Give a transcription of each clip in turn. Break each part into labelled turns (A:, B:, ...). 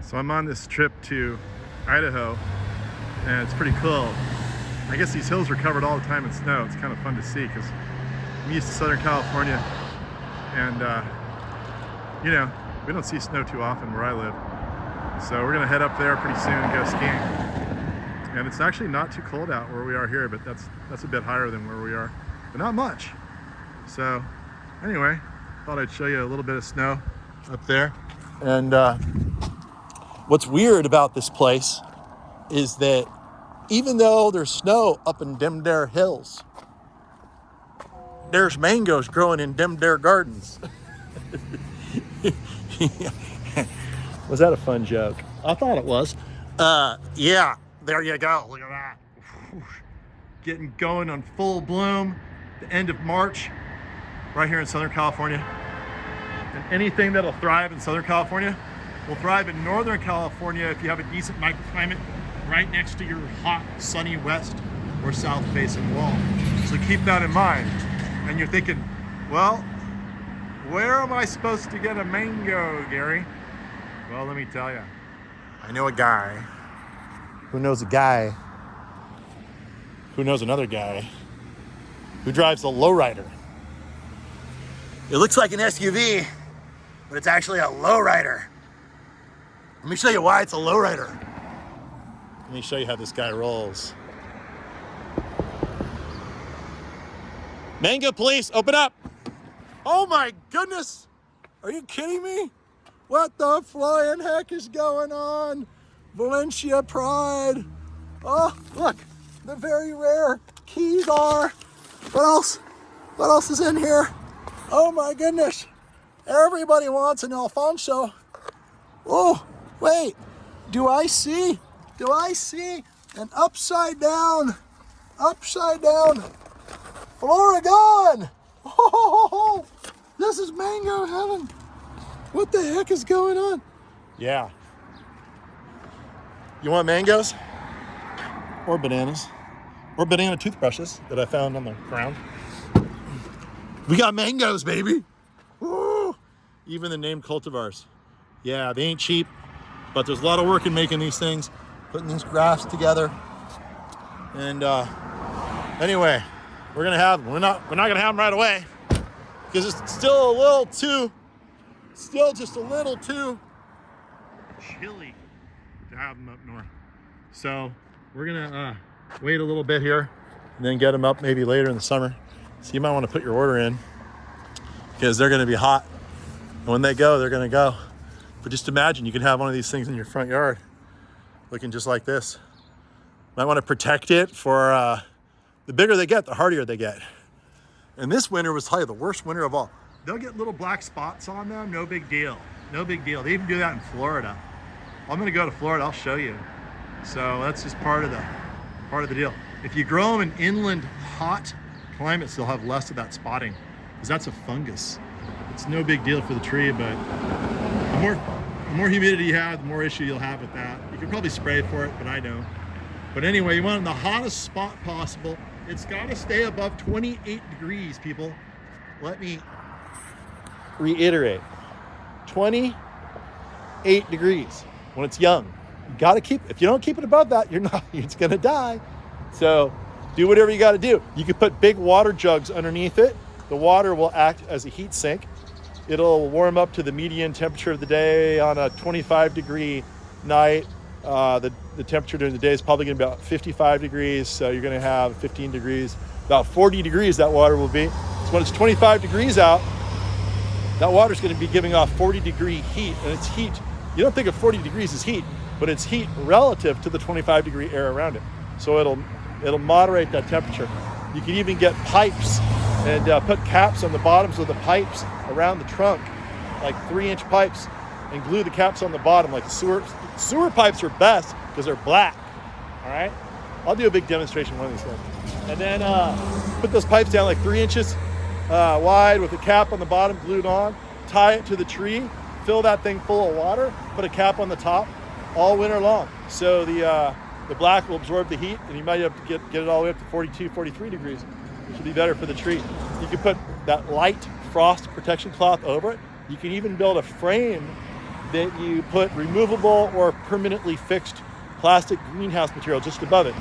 A: So I'm on this trip to Idaho, and it's pretty cool. I guess these hills are covered all the time in snow. It's kind of fun to see because I'm used to Southern California, and you know, we don't see snow too often where I live. So we're gonna head up there pretty soon and go skiing. And it's actually not too cold out where we are here, but that's a bit higher than where we are, but not much. So anyway, thought I'd show you a little bit of snow up there. And what's weird about this place is that even though there's snow up in them there hills, there's mangoes growing in them there gardens. Was that a fun joke? I thought it was. Yeah, there you go. Look at that. Getting going on full bloom, the end of March, right here in Southern California. And anything that'll thrive in Southern California will thrive in Northern California if you have a decent microclimate right next to your hot, sunny west or south facing wall. So keep that in mind. And you're thinking, well, where am I supposed to get a mango, Gary? Well, let me tell you. I know a guy who knows a guy who knows another guy who drives a lowrider. It looks like an SUV, but it's actually a lowrider. Let me show you why it's a lowrider. Let me show you how this guy rolls. Mango police, open up. Oh my goodness. Are you kidding me? What the flying heck is going on? Valencia Pride. Oh, look, the very rare keys are. What else? What else is in here? Oh my goodness. Everybody wants an Alfonso. Oh, wait. Do I see an upside down Florigon? Oh, this is mango heaven. What the heck is going on? Yeah. You want mangoes? Or bananas? Or banana toothbrushes that I found on the ground? We got mangoes, baby. Woo! Even the named cultivars. Yeah, they ain't cheap, but there's a lot of work in making these things, putting these grafts together. And anyway, we're gonna have them. We're not gonna have them right away because it's still just a little too chilly to have them up north. So we're gonna wait a little bit here and then get them up maybe later in the summer. So you might want to put your order in because they're gonna be hot. And when they go, they're gonna go. But just imagine you can have one of these things in your front yard looking just like this. Might want to protect it for the bigger they get, the hardier they get. And this winter was probably the worst winter of all. They'll get little black spots on them, no big deal. No big deal. They even do that in Florida. I'm gonna go to Florida, I'll show you. So that's just part of the deal. If you grow them in inland hot climates, they'll have less of that spotting because that's a fungus. It's no big deal for the tree, but the more humidity you have, the more issue you'll have with that. You can probably spray for it, but I don't. But anyway, you want it in the hottest spot possible. It's gotta stay above 28 degrees, people. Let me reiterate, 28 degrees when it's young. You gotta if you don't keep it above that, it's gonna die. So do whatever you gotta do. You can put big water jugs underneath it. The water will act as a heat sink. It'll warm up to the median temperature of the day on a 25 degree night. The temperature during the day is probably gonna be about 55 degrees. So you're gonna have 15 degrees, about 40 degrees that water will be. So when it's 25 degrees out, that water's gonna be giving off 40 degree heat, and it's heat. You don't think of 40 degrees as heat, but it's heat relative to the 25 degree air around it. So it'll moderate that temperature. You can even get pipes and put caps on the bottoms of the pipes around the trunk, like 3-inch pipes, and glue the caps on the bottom. Like sewer pipes are best because they're black. All right, I'll do a big demonstration one of these days. And then put those pipes down like 3 inches wide with a cap on the bottom glued on. Tie it to the tree. Fill that thing full of water. Put a cap on the top all winter long. So the black will absorb the heat, and you might have to get it all the way up to 42, 43 degrees, which will be better for the tree. You can put that light frost protection cloth over it. You can even build a frame that you put removable or permanently fixed plastic greenhouse material just above it.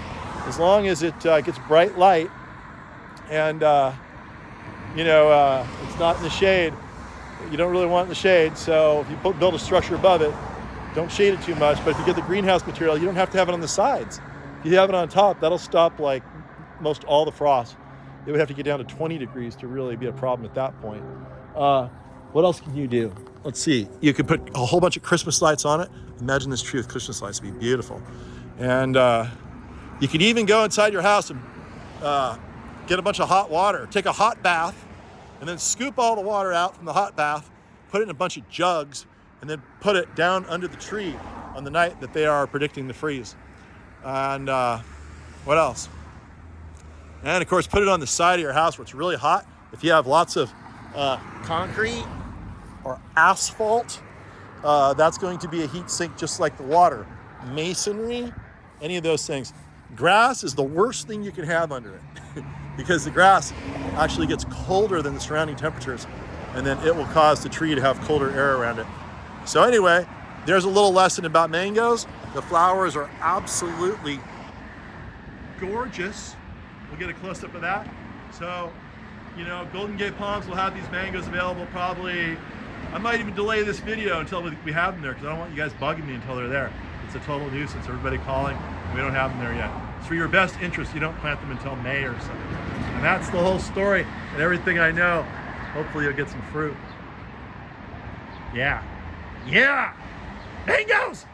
A: As long as it gets bright light and it's not in the shade. You don't really want it in the shade, so if you build a structure above it, don't shade it too much. But if you get the greenhouse material, you don't have to have it on the sides. If you have it on top, that'll stop like most all the frost. It would have to get down to 20 degrees to really be a problem at that point. What else can you do? Let's see. You could put a whole bunch of Christmas lights on it. Imagine this tree with Christmas lights. It'd be beautiful. And you could even go inside your house and get a bunch of hot water. Take a hot bath and then scoop all the water out from the hot bath, put it in a bunch of jugs, and then put it down under the tree on the night that they are predicting the freeze. And what else? And of course, put it on the side of your house where it's really hot. If you have lots of concrete or asphalt, that's going to be a heat sink just like the water. Masonry, any of those things. Grass is the worst thing you can have under it because the grass actually gets colder than the surrounding temperatures, and then it will cause the tree to have colder air around it. So anyway, there's a little lesson about mangoes. The flowers are absolutely gorgeous. We'll get a close-up of that. So, Golden Gate Palms will have these mangoes available probably. I might even delay this video until we have them there because I don't want you guys bugging me until they're there. It's a total nuisance, everybody calling, and we don't have them there yet. It's for your best interest, you don't plant them until May or something. And that's the whole story and everything I know. Hopefully you'll get some fruit. Yeah. Mangoes!